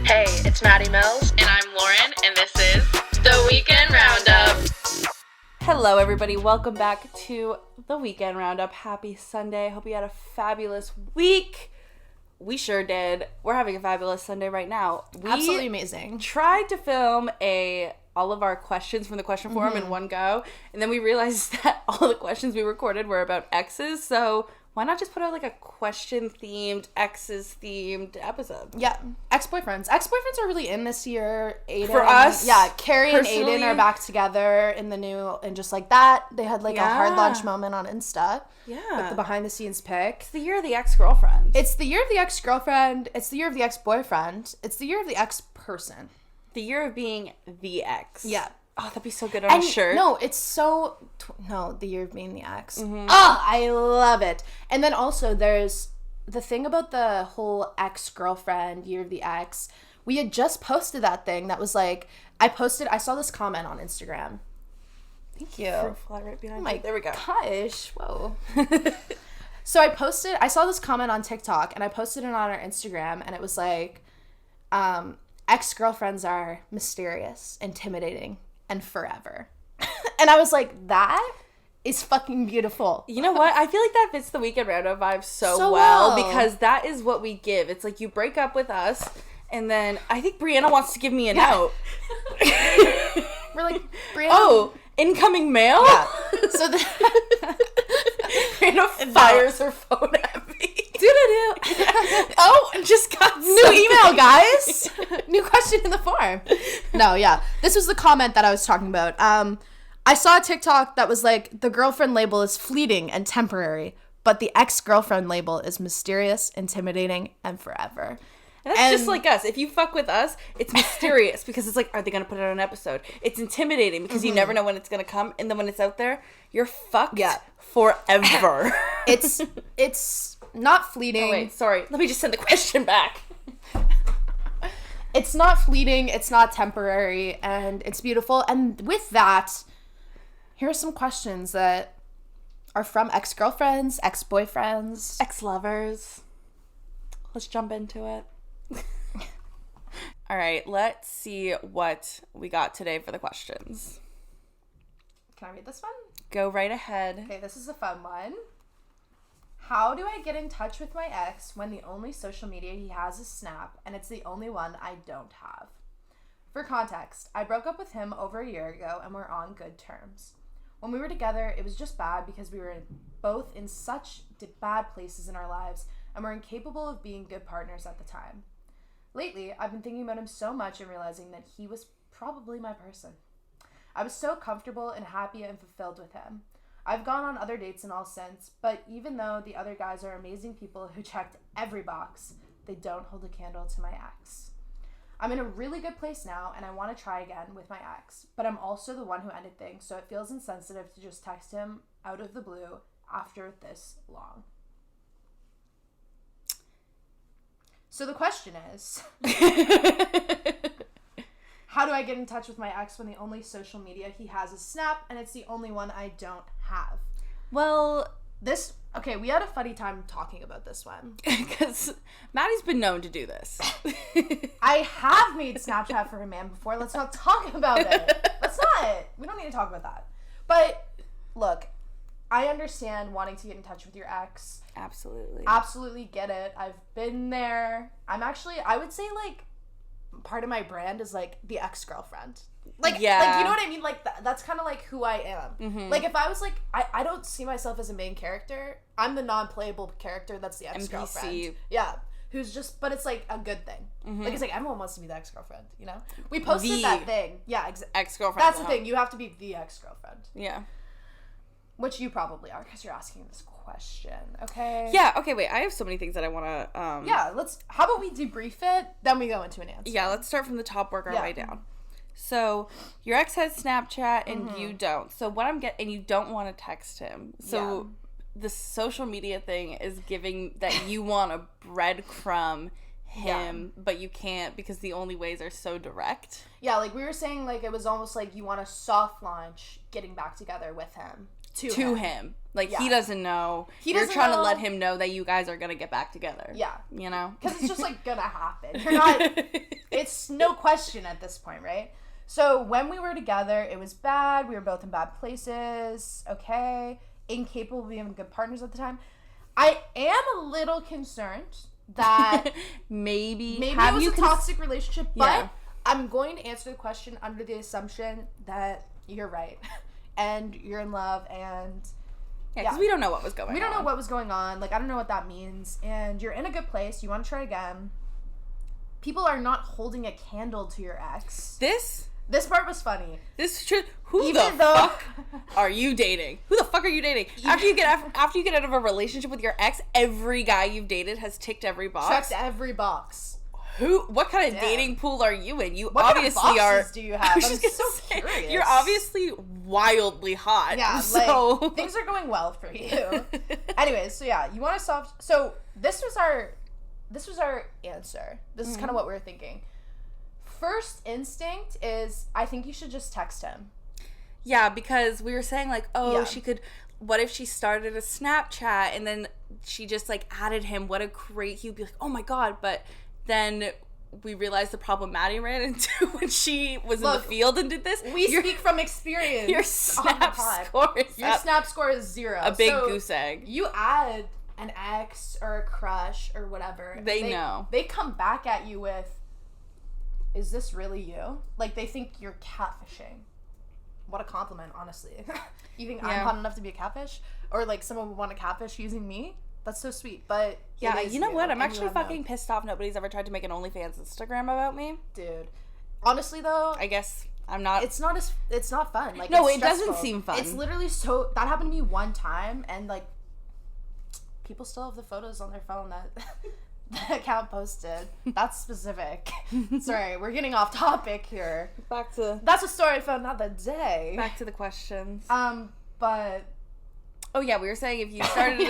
Hey, it's Maddie Mills. And I'm Lauren, and this is The Weekend Roundup. Hello, everybody. Welcome back to The Weekend Roundup. Happy Sunday. Hope you had a fabulous week. We sure did. We're having a fabulous Sunday right now. Absolutely amazing. Tried to film all of our questions from the question forum in one go, and then we realized that all the questions we recorded were about exes, so why not just put out like a question-themed, exes-themed episode? Yeah. Ex-boyfriends. Ex-boyfriends are really in this year. Aiden, For us, yeah, Carrie and personally, Aiden are back together in the new, and just like that, they had like a hard launch moment on Insta. Yeah. With the behind-the-scenes pic. It's the year of the ex-girlfriend. It's the year of the ex-girlfriend. It's the year of the ex-boyfriend. It's the year of the ex-person. The year of being the ex. Yeah. Oh, that'd be so good on a shirt. No, it's so... the year of being the ex. Oh, I love it. And then also there's the thing about the whole ex-girlfriend, year of the ex. We had just posted that thing that was like... I saw this comment on Instagram. Thank you. Fly right behind Oh you. There we go. Gosh. Whoa. So I saw this comment on TikTok, and I posted it on our Instagram, and it was like, ex-girlfriends are mysterious, intimidating, and forever. And I was like, that is fucking beautiful. You know what? I feel like that fits the Weekend Roundup vibe so well because that is what we give. It's like you break up with us, and then I think Brianna wants to give me a note. We're like, Brianna. Oh, incoming mail? Yeah. So Brianna fires her phone at me. Oh, just got new email, guys. New question in the form. No, yeah. This was the comment that I was talking about. I saw a TikTok that was like, the girlfriend label is fleeting and temporary, but the ex-girlfriend label is mysterious, intimidating, and forever. And that's just like us. If you fuck with us, it's mysterious because it's like, are they going to put out an episode? It's intimidating because you never know when it's going to come. And then when it's out there, you're fucked forever. It's not fleeting. Oh, wait, sorry. Let me just send the question back. It's not fleeting. It's not temporary. And it's beautiful. And with that, here are some questions that are from ex-girlfriends, ex-boyfriends, ex-lovers. Let's jump into it. All right, let's see what we got today for the questions. Can I read this one? Go right ahead. Okay, this is a fun one. How do I get in touch with my ex when the only social media he has is Snap, and it's the only one I don't have? For context, I broke up with him over a year ago, and we're on good terms. When we were together, it was just bad because we were both in such bad places in our lives, and were incapable of being good partners at the time. Lately, I've been thinking about him so much and realizing that he was probably my person. I was so comfortable and happy and fulfilled with him. I've gone on other dates and all since, but even though the other guys are amazing people who checked every box, they don't hold a candle to my ex. I'm in a really good place now, and I want to try again with my ex, but I'm also the one who ended things, so it feels insensitive to just text him out of the blue after this long. So the question is, how do I get in touch with my ex when the only social media he has is Snap, and it's the only one I don't have? Well, we had a funny time talking about this one. Because Maddie's been known to do this. I have made Snapchat for a man before. Let's not talk about it. We don't need to talk about that. But, look, I understand wanting to get in touch with your ex. Absolutely. Absolutely get it. I've been there. I would say, like, part of my brand is, like, the ex-girlfriend. Like, you know what I mean? Like, that's kind of, like, who I am. Mm-hmm. Like, if I was, like, I don't see myself as a main character. I'm the non-playable character that's the ex-girlfriend. NPC. Yeah. Who's just, but it's, like, a good thing. Mm-hmm. Like, it's like, everyone wants to be the ex-girlfriend, you know? We posted that thing. Yeah, ex-girlfriend. That's the thing. You have to be the ex-girlfriend. Yeah. Which you probably are, because you're asking this question, okay? Yeah, okay, wait. I have so many things that I want to... Yeah, how about we debrief it, then we go into an answer. Yeah, let's start from the top, work our way down. So, your ex has Snapchat, and you don't. So, and you don't want to text him. So, the social media thing is giving that you want to breadcrumb him, but you can't because the only ways are so direct. Yeah, like we were saying, like it was almost like you want a soft launch getting back together with him. to him. Like, he doesn't know. You're doesn't trying know. to let him know that you guys are going to get back together. Yeah. You know? Because it's just, like, gonna happen. You're not... It's no question at this point, right? So, when we were together, it was bad. We were both in bad places. Okay. Incapable of being good partners at the time. I am a little concerned that... maybe it was a toxic relationship, but Yeah. I'm going to answer the question under the assumption that you're right. And you're in love, and... Yeah, because we don't know what was going on. We don't know what was going on. Like, I don't know what that means. And you're in a good place. You want to try again. People are not holding a candle to your ex. This part was funny. This is true. Who the fuck are you dating? Who the fuck are you dating? After you get out of a relationship with your ex, every guy you've dated has ticked every box. Checked every box. What kind of dating pool are you in? You what obviously kind of are. boxes do you have? I'm so curious. You're obviously wildly hot. Yeah, so like, things are going well for you. Anyways, so yeah, you want to solve. So this was our answer. This is kind of what we were thinking. First instinct is, I think you should just text him. Yeah, because we were saying like, she could. What if she started a Snapchat and then she just like added him? What a great. He'd be like, oh my god, but. Then we realized the problem Maddie ran into when she was in the field and did this. We speak from experience. Your snap score is 0. A big goose egg. You add an ex or a crush or whatever. They know. They come back at you with, is this really you? Like, they think you're catfishing. What a compliment, honestly. You think I'm hot enough to be a catfish? Or, like, someone would want to catfish using me? That's so sweet, but yeah, you know what? I'm actually fucking pissed off nobody's ever tried to make an OnlyFans Instagram about me. Dude. Honestly, though... I guess I'm not... It's not fun. Like, no, it's it doesn't seem fun. It's literally so... That happened to me one time, and, like, people still have the photos on their phone that the account posted. That's specific. Sorry, we're getting off topic here. That's a story I found out that day. Back to the questions. But... Oh, yeah, we were saying if you started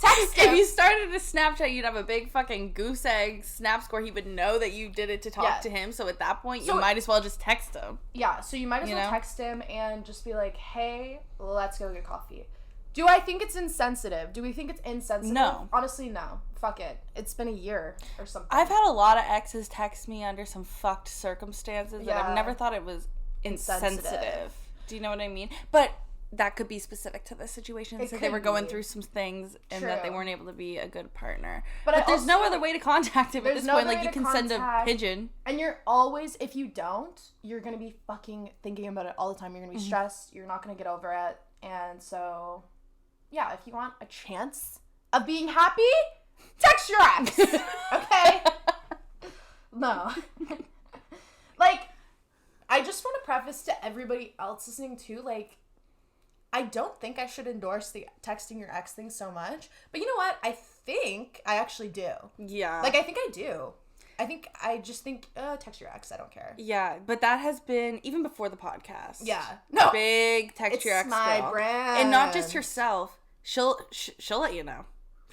if you started a Snapchat, you'd have a big fucking goose egg snap score. He would know that you did it to talk to him. So at that point, you might as well just text him. Yeah, so you might as well text him and just be like, hey, let's go get coffee. Do I think it's insensitive? Do we think it's insensitive? No. Honestly, no. Fuck it. It's been a year or something. I've had a lot of exes text me under some fucked circumstances that I've never thought it was insensitive. Do you know what I mean? But... that could be specific to the situation. So they were going through some things and that they weren't able to be a good partner. But there's no other way to contact him at this point. Like, you can send a pigeon. And you're always, if you don't, you're going to be fucking thinking about it all the time. You're going to be stressed. You're not going to get over it. And so, yeah, if you want a chance of being happy, text your ex. Okay? No. Like, I just want to preface to everybody else listening too, like, I don't think I should endorse the texting your ex thing so much. But you know what? I think I actually do. Yeah. Like, I think I do. I just think, text your ex. I don't care. Yeah, but that has been, even before the podcast. Yeah. No. Big text your ex It's my girl. brand. And not just herself. She'll let you know.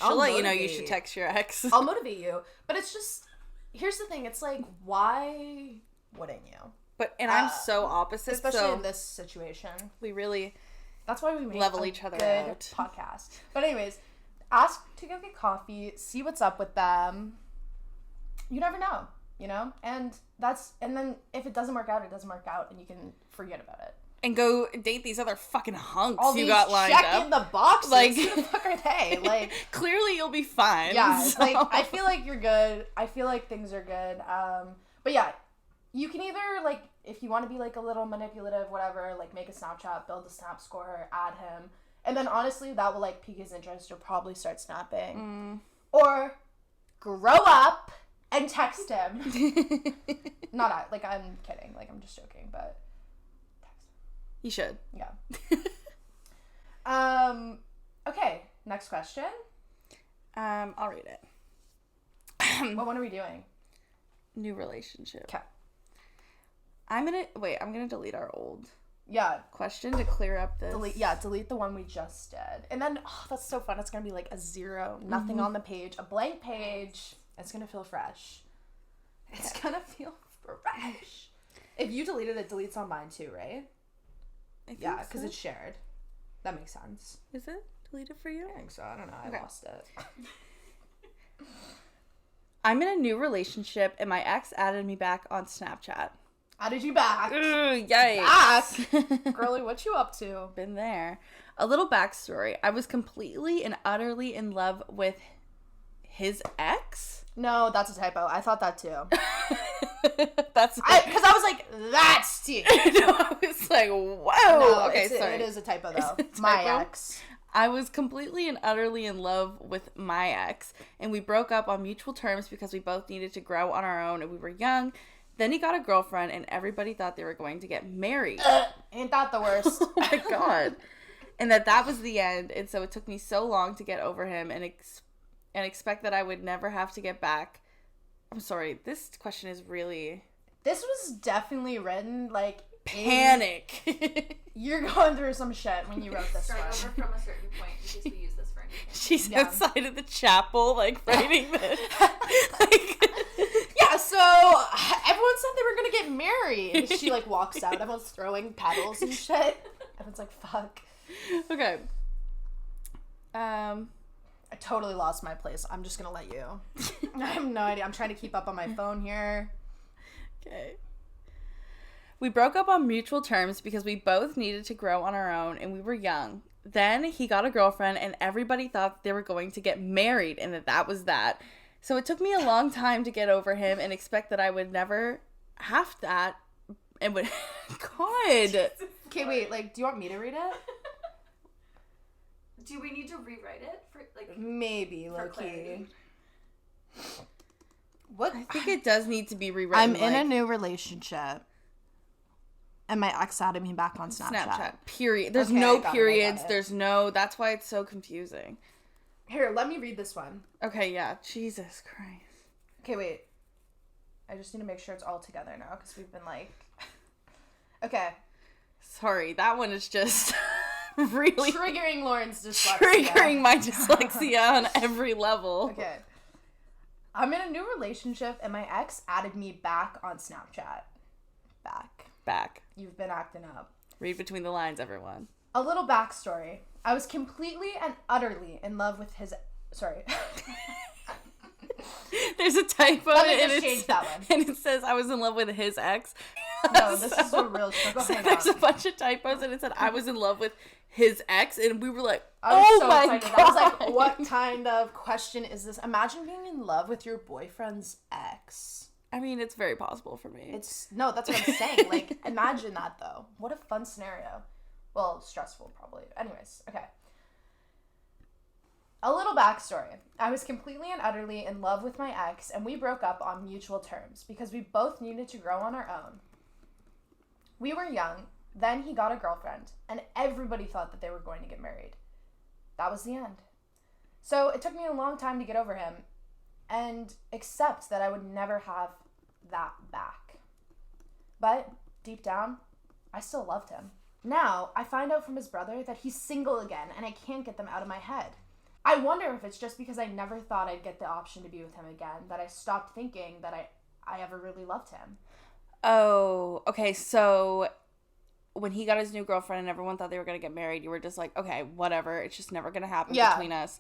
She'll let you know you should text your ex. I'll motivate you. But it's just, here's the thing. It's like, why wouldn't you? And I'm so opposite. Especially in this situation. We really... That's why we make level a each other good out. podcast. But anyways, ask to go get coffee, see what's up with them. You never know, you know? And then if it doesn't work out, it doesn't work out, and you can forget about it. And go date these other fucking hunks all you got lined up. Checking the boxes. Like, who the fuck are they? Like, clearly you'll be fine. Yeah, so. like, I feel like you're good. I feel like things are good. But yeah, you can either, like, if you want to be, like, a little manipulative, whatever, like, make a Snapchat, build a snap score, add him. And then, honestly, that will, like, pique his interest. You'll probably start snapping. Or grow up and text him. Like, I'm kidding. Like, I'm just joking, but text him. You should. Yeah. Okay, next question. I'll read it. What one are we doing? New relationship. Okay. I'm gonna delete our old question to clear up this. Delete the one we just did. And then, that's so fun. It's gonna be like a 0, nothing on the page, a blank page. It's gonna feel fresh. It's gonna feel fresh. If you deleted it, deletes on mine too, right? Yeah, because it's shared. That makes sense. Is it deleted for you? I think so. I don't know. I lost it. I'm in a new relationship, and my ex added me back on Snapchat. Added you back. Yikes. Back? Girlie, what you up to? Been there. A little backstory. I was completely and utterly in love with his ex. No, that's a typo. I thought that too. That's because I was like, that's T. No, I was like, whoa. No, okay, sorry. It is a typo though. Typo? My ex. I was completely and utterly in love with my ex, and we broke up on mutual terms because we both needed to grow on our own and we were young. Then he got a girlfriend, and everybody thought they were going to get married. Ain't that the worst? Oh my God. And that was the end, and so it took me so long to get over him and expect that I would never have to get back. I'm sorry, this question is really... This was definitely written, like... Panic. You're going through some shit when you wrote this one. Start over from a certain point in case we use this for anything. She's outside of the chapel, like, writing this. Yeah, so everyone said they were going to get married. She, like, walks out. Everyone's throwing petals and shit. Everyone's like, fuck. Okay. I totally lost my place. I'm just gonna let you. I have no idea. I'm trying to keep up on my phone here. Okay. We broke up on mutual terms because we both needed to grow on our own and we were young. Then he got a girlfriend and everybody thought they were going to get married and that was that. So it took me a long time to get over him and expect that I would never have that. And would... God. Okay, wait. Like, do you want me to read it? Do we need to rewrite it for like maybe low key? What? I think it does need to be rewritten. I'm in a new relationship, and my ex added me back on Snapchat. Period. There's Okay, no I got periods. it. There's no. That's why it's so confusing. Here, let me read this one. Okay. Yeah. Jesus Christ. Okay, wait. I just need to make sure it's all together now because we've been like. Okay. Sorry, that one is just. Really triggering Lauren's dyslexia. Triggering my dyslexia on every level. Okay. I'm in a new relationship and my ex added me back on Snapchat. Back. You've been acting up. Read between the lines, everyone. A little backstory. I was completely and utterly in love with his... Sorry. There's a typo Let me just change that one. And it says I was in love with his ex. No, this is a real struggle. So there's a bunch of typos and it said I was in love with his ex and we were like, I was so my excited. God. I was like, what kind of question is this? Imagine being in love with your boyfriend's ex. I mean, it's very possible for me. No, that's what I'm saying. Like, imagine that though. What a fun scenario. Well, stressful probably. Anyways, okay. A little backstory. I was completely and utterly in love with my ex, and we broke up on mutual terms because we both needed to grow on our own. We were young, then he got a girlfriend, and everybody thought that they were going to get married. That was the end. So it took me a long time to get over him and accept that I would never have that back. But deep down, I still loved him. Now, I find out from his brother that he's single again, and I can't get them out of my head. I wonder if it's just because I never thought I'd get the option to be with him again that I stopped thinking that I ever really loved him. Oh, okay. So when he got his new girlfriend and everyone thought they were going to get married, you were just like, okay, whatever. It's just never going to happen between us.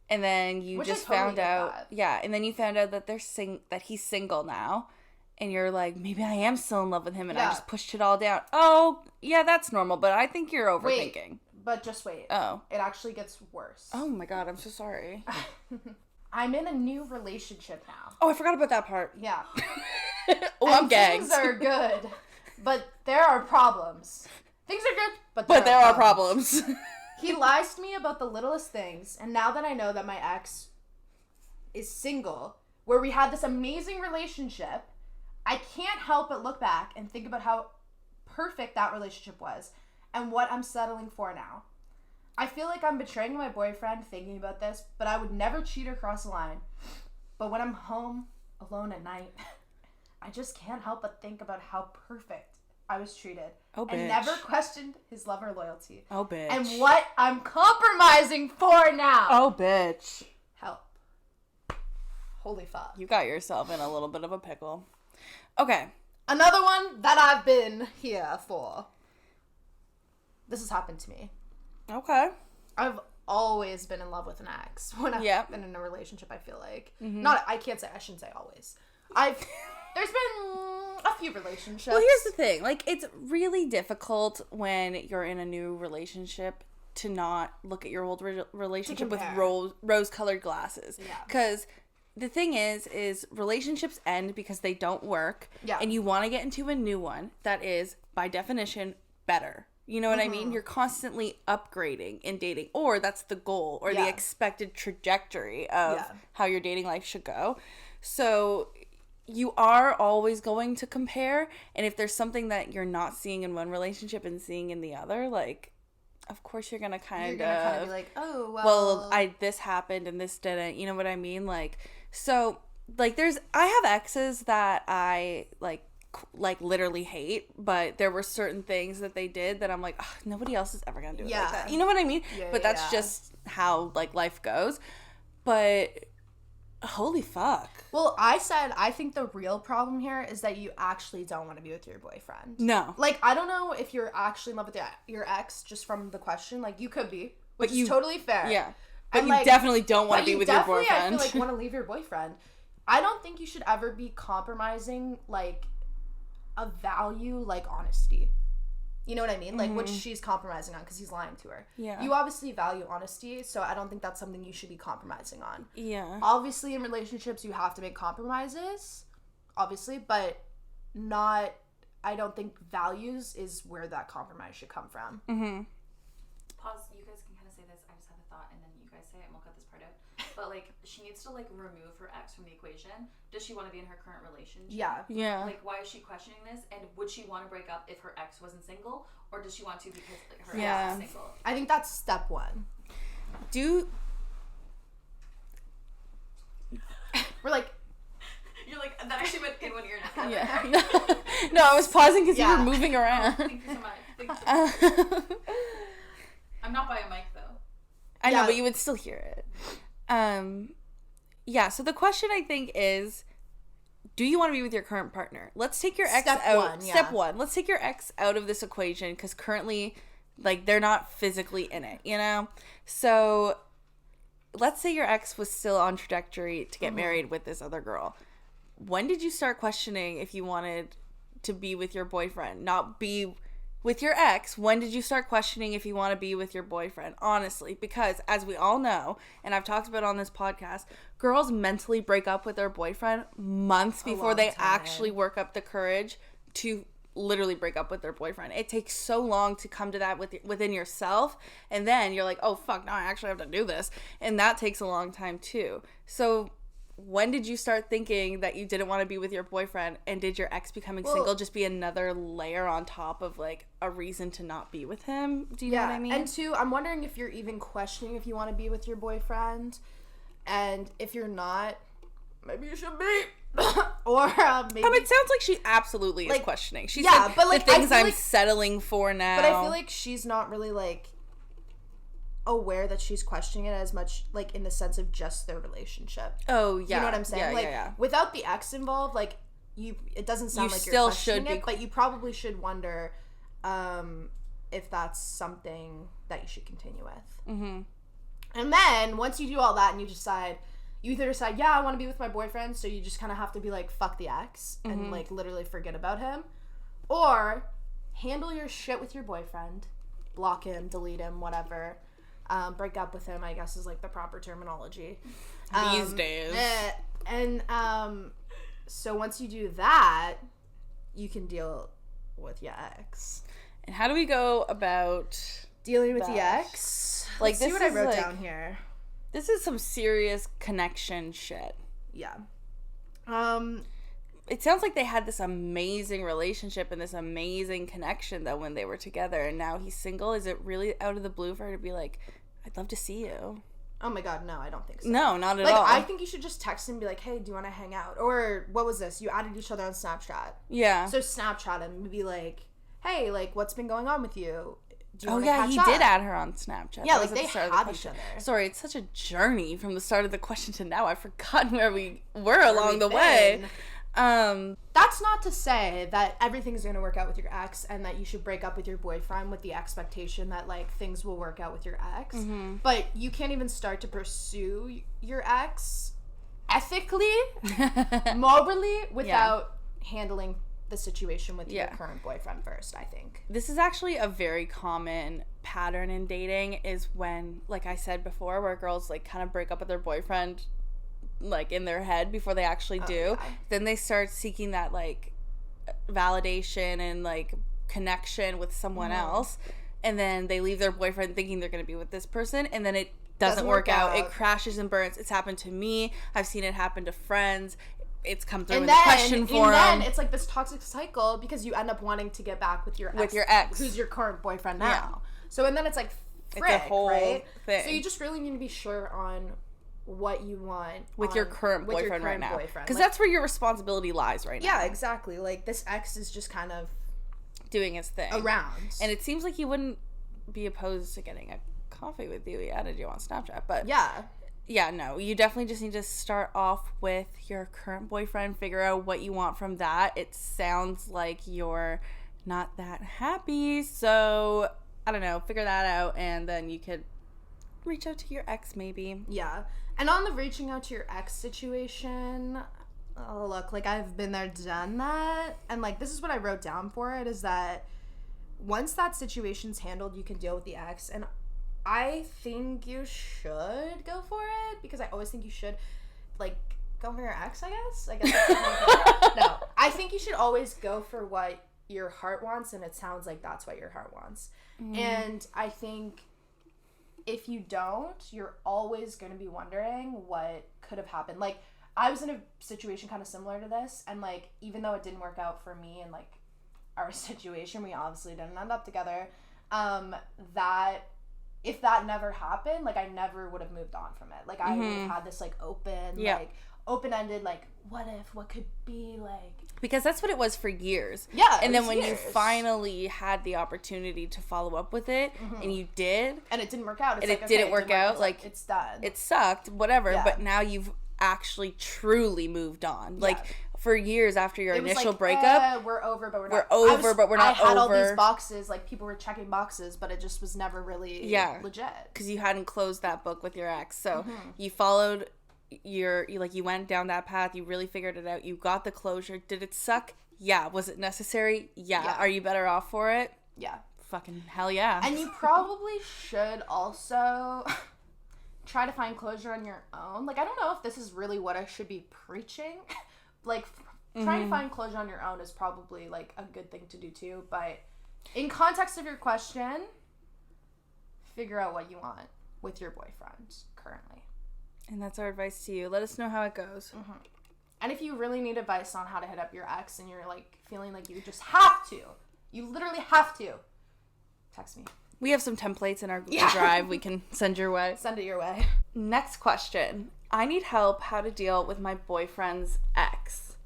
And then you just found out. Yeah. And then you found out that that he's single now. And you're like, maybe I am still in love with him and I just pushed it all down. Oh, yeah, that's normal. But I think you're overthinking. But just wait. Oh. It actually gets worse. Oh my God, I'm so sorry. I'm in a new relationship now. Oh, I forgot about that part. Yeah. Oh, I'm gagged. Things are good, but there are problems. Things are good, but there are problems. He lies to me about the littlest things, and now that I know that my ex is single, where we had this amazing relationship, I can't help but look back and think about how perfect that relationship was. And what I'm settling for now. I feel like I'm betraying my boyfriend thinking about this, but I would never cheat or cross the line. But when I'm home alone at night, I just can't help but think about how perfect I was treated. Oh, bitch. And never questioned his love or loyalty. Oh, bitch. And what I'm compromising for now. Oh, bitch. Help. Holy fuck. You got yourself in a little bit of a pickle. Okay. Another one that I've been here for. This has happened to me. Okay. I've always been in love with an ex when I've been in a relationship, I feel like. I shouldn't say always. There's been a few relationships. Well, here's the thing. Like, it's really difficult when you're in a new relationship to not look at your old relationship with rose-colored glasses. Yeah. Because the thing is relationships end because they don't work. Yeah. And you want to get into a new one that is, by definition, better. You know what I mean? You're constantly upgrading in dating. Or that's the goal or the expected trajectory of how your dating life should go. So you are always going to compare, and if there's something that you're not seeing in one relationship and seeing in the other, like, of course you're gonna kind of be like, oh, well, this happened and this didn't, you know what I mean? Like, so, like, I have exes that I, like literally hate, but there were certain things that they did that I'm like, oh, nobody else is ever gonna do it like that. You know what I mean? But that's just how, like, life goes. But holy fuck. Well, I think the real problem here is that you actually don't want to be with your boyfriend. No. Like, I don't know if you're actually in love with your ex just from the question. Like, you could be, which is totally fair. Yeah. But and, you like, definitely don't want to be with your boyfriend. I feel like want to leave your boyfriend. I don't think you should ever be compromising, like, a value like honesty. You know what I mean? Like, which she's compromising on because he's lying to her. Yeah. You obviously value honesty, so I don't think that's something you should be compromising on. Yeah. Obviously, in relationships, you have to make compromises, obviously, but not, I don't think values is where that compromise should come from. Pause. You guys can kind of say this. I just have a thought, and then you guys say it, and we'll cut this part out. But, like, she needs to, like, remove her ex from the equation. Does she want to be in her current relationship? Yeah. Yeah. Like, why is she questioning this? And would she want to break up if her ex wasn't single? Or does she want to because like, her ex is single? I think that's step one. We're like... You're like, that actually went in one ear now. Yeah. No, I was pausing because you were moving around. Thank you so much. Thank you. I'm not by a mic, though. I know, but you would still hear it. Yeah, so the question I think is, do you want to be with your current partner? Let's take your ex out. Step one. Let's take your ex out of this equation because currently, like, they're not physically in it, you know? So let's say your ex was still on trajectory to get married with this other girl. When did you start questioning if you wanted to be with your boyfriend, not be with your ex? When did you start questioning if you want to be with your boyfriend? Honestly, because as we all know, and I've talked about on this podcast, girls mentally break up with their boyfriend months before they actually work up the courage to literally break up with their boyfriend. It takes so long to come to that within yourself, and then you're like, oh fuck, now I actually have to do this, and that takes a long time too. So when did you start thinking that you didn't want to be with your boyfriend, and did your ex becoming single just be another layer on top of, like, a reason to not be with him? Do you know what I mean? And two, I'm wondering if you're even questioning if you want to be with your boyfriend, and if you're not, maybe you should be. Or maybe... it sounds like she absolutely is questioning. She said, but, like, the things I'm settling for now. But I feel like she's not really, like, aware that she's questioning it as much, like, in the sense of just their relationship. Oh, yeah. You know what I'm saying? Without the ex involved, like, it doesn't sound like you're questioning it, but you probably should wonder if that's something that you should continue with. And then, once you do all that and you either decide, I want to be with my boyfriend, so you just kind of have to be like, fuck the ex, and, like, literally forget about him. Or, handle your shit with your boyfriend, block him, delete him, whatever. Break up with him, I guess, is, like, the proper terminology these days. So once you do that, you can deal with your ex. And how do we go about dealing with the ex? Like, Let's see what I wrote down here. This is some serious connection shit. Yeah. It sounds like they had this amazing relationship and this amazing connection, though, when they were together, and now he's single. Is it really out of the blue for her to be like, I'd love to see you? Oh my god, no, I don't think so. No, not at all. I think you should just text him and be like, hey, do you want to hang out? Or, what was this? You added each other on Snapchat. Yeah. So Snapchat him and be like, hey, like, what's been going on with you? Do you he did add her on Snapchat. Yeah, like, they have each other. Sorry, it's such a journey from the start of the question to now. I've forgotten where we were along the way. That's not to say that everything's going to work out with your ex and that you should break up with your boyfriend with the expectation that, like, things will work out with your ex. Mm-hmm. But you can't even start to pursue your ex ethically, morally, without handling the situation with your current boyfriend first, I think. This is actually a very common pattern in dating, is when, like I said before, where girls, like, kind of break up with their boyfriend, like, in their head before they actually do. Yeah. Then they start seeking that, like, validation and, like, connection with someone else, and then they leave their boyfriend thinking they're going to be with this person, and then it doesn't work out. It crashes and burns. It's happened to me. I've seen it happen to friends. It's come through in the question form. And then it's like this toxic cycle because you end up wanting to get back with your ex. Who's your current boyfriend now. Yeah. So, and then it's like, frick, it's a whole thing. So you just really need to be sure on what you want with your current boyfriend right now. Because that's where your responsibility lies right now. Yeah, exactly. Like, this ex is just kind of doing his thing. Around. And it seems like he wouldn't be opposed to getting a coffee with you. He added you on Snapchat. But yeah, no, you definitely just need to start off with your current boyfriend, figure out what you want from that. It sounds like you're not that happy, so I don't know, figure that out, and then you could reach out to your ex maybe. Yeah. And on the reaching out to your ex situation, oh, look, like, I've been there, done that, and, like, this is what I wrote down for it, is that once that situation's handled, you can deal with the ex, and I think you should go for it, because I always think you should, like, go for your ex, I guess that's no, I think you should always go for what your heart wants, and it sounds like that's what your heart wants. And I think if you don't, you're always going to be wondering what could have happened. Like, I was in a situation kind of similar to this, and, like, even though it didn't work out for me and, like, our situation, we obviously didn't end up together, that if that never happened, like, I never would have moved on from it. Like, I would have had this, like, open-ended, like, what if, what could be, like. Because that's what it was for years. Yeah, and then when you finally had the opportunity to follow up with it, and you did. And it didn't work out. It's and like, it didn't work out. Like, it's done. It sucked, whatever. Yeah. But now you've actually truly moved on. Like, for years after your initial breakup, we're over, but we're not. We're over, but we're not over. I had all these boxes, like, people were checking boxes, but it just was never really legit. Because you hadn't closed that book with your ex. So you followed you went down that path. You really figured it out. You got the closure. Did it suck? Yeah. Was it necessary? Yeah. Are you better off for it? Yeah. Fucking hell yeah. And you probably should also try to find closure on your own. Like, I don't know if this is really what I should be preaching. Like, trying to find closure on your own is probably, like, a good thing to do too. But in context of your question, figure out what you want with your boyfriend currently. And that's our advice to you. Let us know how it goes. And if you really need advice on how to hit up your ex and you're, like, feeling like you just have to, you literally have to, text me. We have some templates in our Google Drive we can send your way. Send it your way. Next question. I need help how to deal with my boyfriend's ex.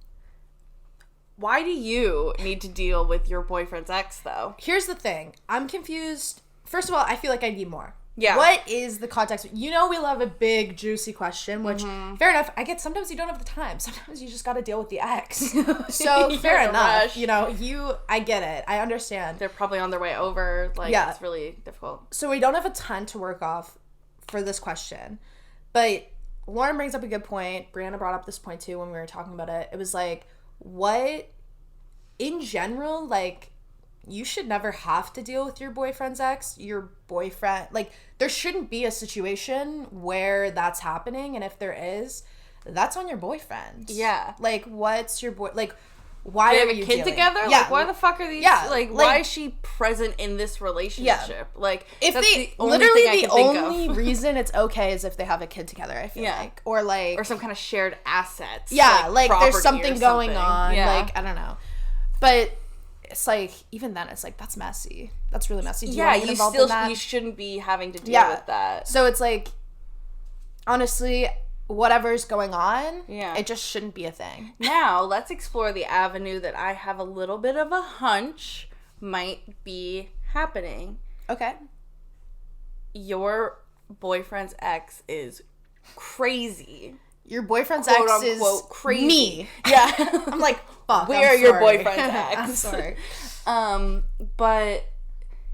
Why do you need to deal with your boyfriend's ex, though? Here's the thing. I'm confused. First of all, I feel like I need more. Yeah. What is the context? You know, we love a big, juicy question, which, fair enough. I get sometimes you don't have the time. Sometimes you just got to deal with the ex. So, fair enough. Rush. You know, I get it. I understand. They're probably on their way over. Like, it's really difficult. So, we don't have a ton to work off for this question. But Lauren brings up a good point. Brianna brought up this point, too, when we were talking about it. It was like, what, in general, like, you should never have to deal with your boyfriend's ex. Your boyfriend, like, there shouldn't be a situation where that's happening, and if there is, that's on your boyfriend. Yeah. Like, what's your boy, like, why are you kid together? Yeah. Like, why the fuck are these, like, why is she present in this relationship? Yeah. Like, if they, literally the only reason it's okay is if they have a kid together, I feel like. Or, like. Or some kind of shared assets. Yeah, like there's something going on. Yeah. Like, I don't know. But it's like, even then, it's like, that's messy. That's really messy. Do you want to get involved in that? You shouldn't be having to deal with that. So it's like, honestly, whatever's going on, it just shouldn't be a thing. Now, let's explore the avenue that I have a little bit of a hunch might be happening. Okay. Your boyfriend's ex is crazy. your boyfriend's ex is crazy. Me. Yeah. I'm like, fuck, we're your boyfriend's ex. I'm sorry. But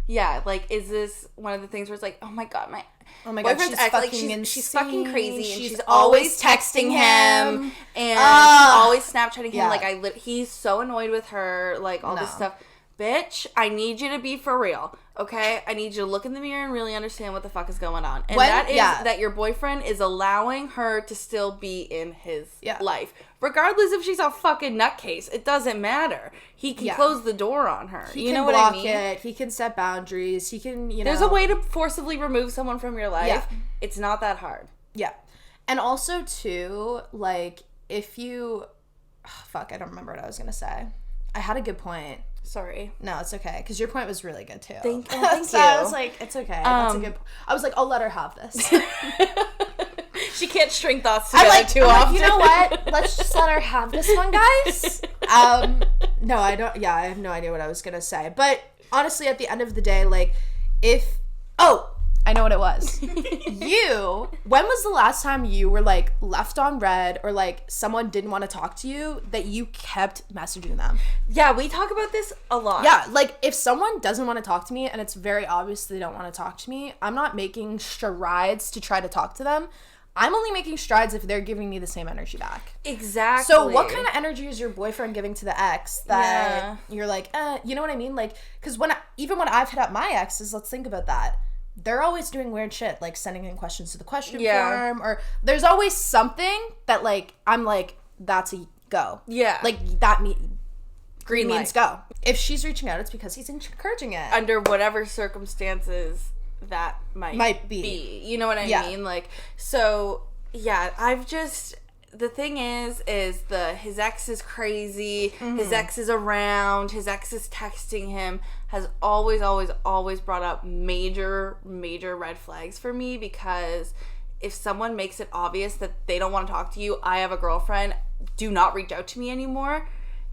yeah, like, is this one of the things where it's like, oh my god, my boyfriend's God, ex, like, she's fucking crazy, and she's always texting him and always Snapchatting him. Like, he's so annoyed with her, like, all this stuff. Bitch, I need you to be for real, okay? I need you to look in the mirror and really understand what the fuck is going on. And that your boyfriend is allowing her to still be in his life. Regardless if she's a fucking nutcase. It doesn't matter. He can close the door on her. He can block it. He can set boundaries. He can, There's a way to forcibly remove someone from your life. Yeah. It's not that hard. Yeah. And also, too, like, if you... fuck, I don't remember what I was going to say. I had a good point. Sorry. No, it's okay. Because your point was really good, too. Thank you. I was like, it's okay. That's a good point. I was like, I'll let her have this. She can't string thoughts together too often. You know what? Let's just let her have this one, guys. No, I don't. Yeah, I have no idea what I was going to say. But honestly, at the end of the day, like, if... Oh, I know what it was. When was the last time you were, like, left on red or, like, someone didn't want to talk to you that you kept messaging them? Yeah, we talk about this a lot. Yeah, like, if someone doesn't want to talk to me and it's very obvious they don't want to talk to me, I'm not making strides to try to talk to them. I'm only making strides if they're giving me the same energy back. Exactly. So what kind of energy is your boyfriend giving to the ex that you're like, you know what I mean? Like, because even when I've hit up my exes, let's think about that. They're always doing weird shit, like sending in questions to the question form, or there's always something that, like, I'm like, that's a go. Yeah. Like, that green means go. If she's reaching out, it's because he's encouraging it. Under whatever circumstances that might be. You know what I mean? Like, so, yeah, the thing is his ex is crazy, his ex is around, his ex is texting him, has always brought up major red flags for me, because if someone makes it obvious that they don't want to talk to you, I have a girlfriend, do not reach out to me anymore.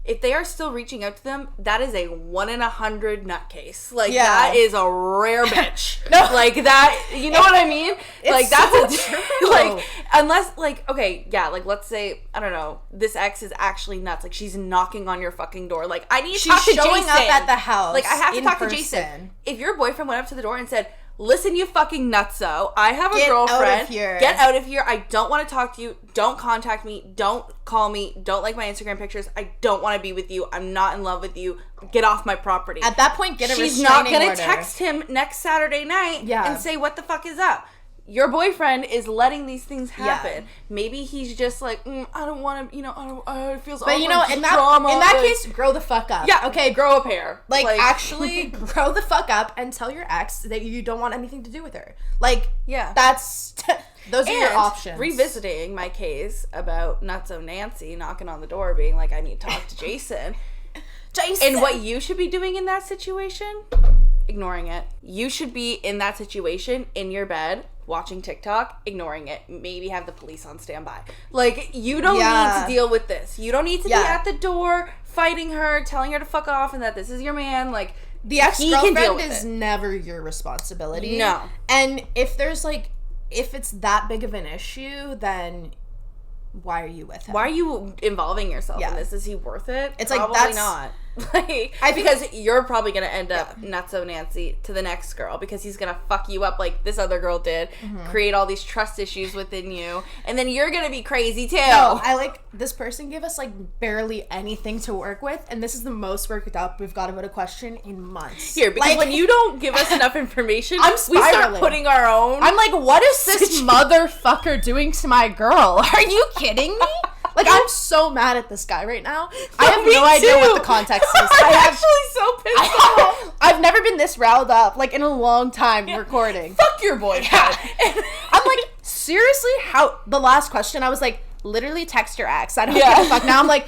If they are still reaching out to them, that is a 1 in 100 nutcase. Like, that is a rare bitch. No. Like, that, you know what I mean? Like, that's so true. Like, unless, like, okay, yeah, like, let's say, I don't know, this ex is actually nuts. Like, she's knocking on your fucking door. Like, I need to talk to Jason. She's showing up at the house. Like, I have to talk to Jason. If your boyfriend went up to the door and said, listen, you fucking nutso, I have a girlfriend. Get out of here. I don't want to talk to you. Don't contact me. Don't call me. Don't like my Instagram pictures. I don't want to be with you. I'm not in love with you. Get off my property. At that point, get a restraining order. She's not going to text him next Saturday night and say, what the fuck is up? Your boyfriend is letting these things happen. Yeah. Maybe he's just like, I don't want to, it feels awkward. But, in that case, grow the fuck up. Yeah, okay, grow a pair. Like actually grow the fuck up and tell your ex that you don't want anything to do with her. Like, those are your options. Revisiting my case about Nutso Nancy knocking on the door being like, I need to talk to Jason. And what you should be doing in that situation, ignoring it. You should be in that situation in your bed, watching TikTok, ignoring it. Maybe have the police on standby. Like, you don't need to deal with this. You don't need to be at the door fighting her, telling her to fuck off and that this is your man. Like, the ex-girlfriend is never your responsibility. No. And if it's that big of an issue, then why are you with him? Why are you involving yourself in this? Is he worth it? It's probably like, not. Like, because you're probably gonna end up Nutso Nancy to the next girl, because he's gonna fuck you up like this other girl did, create all these trust issues within you, and then you're gonna be crazy too. No, this person gave us like barely anything to work with, and this is the most worked up we've got about a question in months. Here, because when you don't give us enough information, we start putting our own. I'm like, what is this motherfucker doing to my girl? Are you kidding me? Like, I'm so mad at this guy right now. I have no idea what the context is. I'm actually so pissed off. I've never been this riled up, like, in a long time recording. Fuck your boyfriend. Yeah. I'm like, seriously? The last question, I was like, literally text your ex. I don't give a fuck. Now I'm like,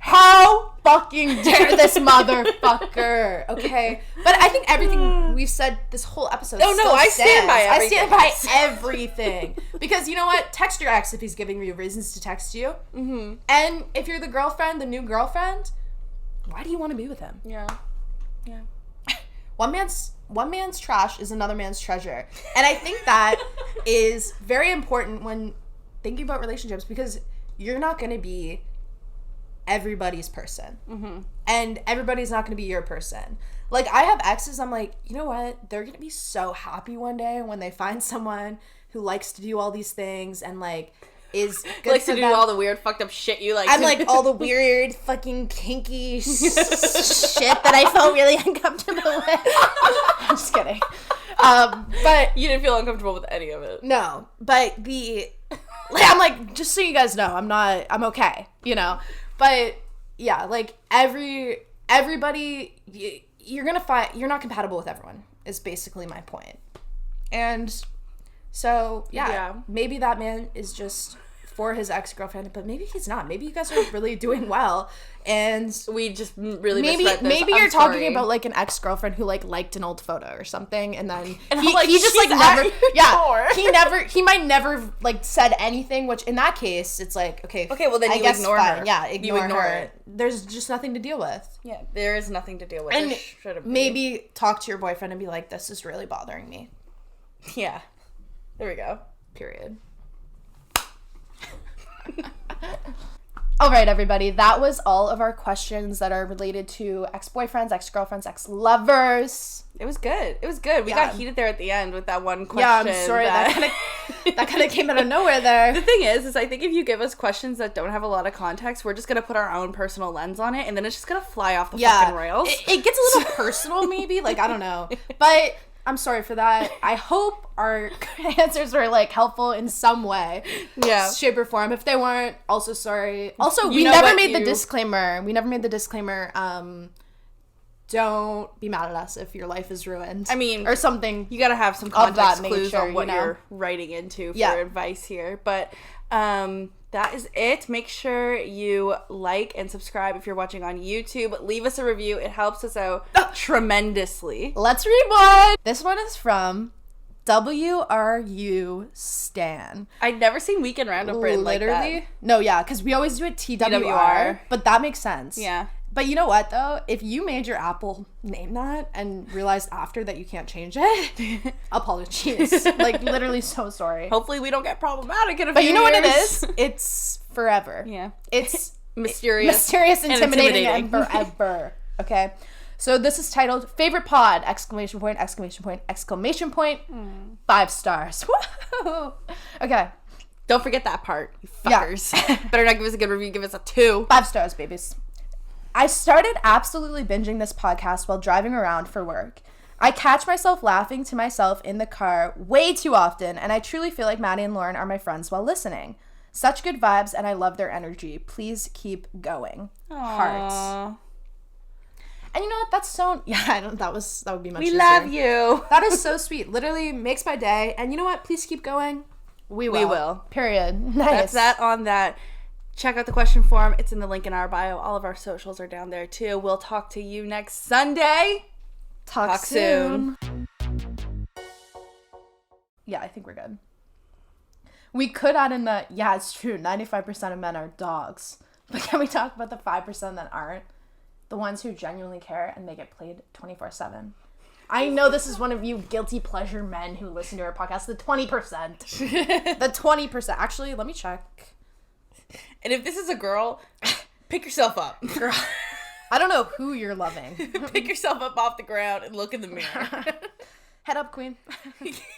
how fucking dare this motherfucker? Okay. But I think everything we've said this whole episode I stand by everything. I stand by everything. Because you know what? Text your ex if he's giving you reasons to text you. Mm-hmm. And if you're the girlfriend, the new girlfriend, why do you want to be with him? Yeah. Yeah. One man's trash is another man's treasure. And I think that is very important when thinking about relationships, because you're not going to be everybody's person. Mm-hmm. And everybody's not going to be your person. Like, I have exes, I'm like, you know what? They're going to be so happy one day when they find someone who likes to do all these things and, like, is good likes to do all the weird fucked up shit you like. I'm like all the weird fucking kinky shit that I felt really uncomfortable with. I'm just kidding. But you didn't feel uncomfortable with any of it. No, but I'm like, just so you guys know, I'm okay, you know. But yeah, like everybody, you're not compatible with everyone is basically my point. And so, yeah, maybe that man is just for his ex-girlfriend, but maybe he's not. Maybe you guys are really doing well, and we just really maybe you're talking about, like, an ex-girlfriend who, like, liked an old photo or something, and then he just, like, never, he might never, like, said anything, which in that case, it's like, okay, well, then I guess ignore her. Yeah, ignore her. There's just nothing to deal with. Yeah, there is nothing to deal with. And maybe talk to your boyfriend and be like, this is really bothering me. Yeah. There we go. Period. All right, everybody. That was all of our questions that are related to ex-boyfriends, ex-girlfriends, ex-lovers. It was good. We got heated there at the end with that one question. Yeah, I'm sorry. That kind of came out of nowhere there. The thing is I think if you give us questions that don't have a lot of context, we're just going to put our own personal lens on it, and then it's just going to fly off the fucking rails. It gets a little personal, maybe. Like, I don't know. But I'm sorry for that. I hope our answers were, like, helpful in some way. Yeah. Shape or form. If they weren't, also sorry. Also, we never made the disclaimer. Don't be mad at us if your life is ruined. I mean, or something. You gotta have some context clues on what you're writing into for advice here. But that is it. Make sure you like and subscribe if you're watching on YouTube. Leave us a review. It helps us out tremendously. Let's read one. This one is from WRU Stan. I'd never seen Weekend Roundup written like that. No, yeah, because we always do it TWR. But that makes sense. Yeah. But you know what, though? If you made your Apple name that and realized after that you can't change it, apologies. Like, literally so sorry. Hopefully we don't get problematic in a few years. But you know what it is? It's forever. Yeah. It's mysterious, intimidating, and forever. Okay? So this is titled, Favorite Pod, exclamation point, exclamation point, exclamation point, 5 stars. Woo! Okay. Don't forget that part, you fuckers. Yeah. Better not give us a good review, give us a 2. 5 stars, babies. I started absolutely binging this podcast while driving around for work. I catch myself laughing to myself in the car way too often, and I truly feel like Madi and Laur are my friends while listening. Such good vibes, and I love their energy. Please keep going. Aww. Hearts. And you know what? That's so... Yeah, that would be much easier. We love you. That is so sweet. Literally makes my day. And you know what? Please keep going. We will. Period. Nice. That's that on that. Check out the question form. It's in the link in our bio. All of our socials are down there, too. We'll talk to you next Sunday. Talk soon. Yeah, I think we're good. We could add in the, yeah, it's true, 95% of men are dogs. But can we talk about the 5% that aren't? The ones who genuinely care and they get played 24/7. I know this is one of you guilty pleasure men who listen to our podcast. The 20%. The 20%. Actually, let me check. And if this is a girl, pick yourself up. Girl, I don't know who you're loving. Pick yourself up off the ground and look in the mirror. Head up, queen.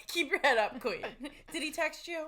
Keep your head up, queen. Did he text you?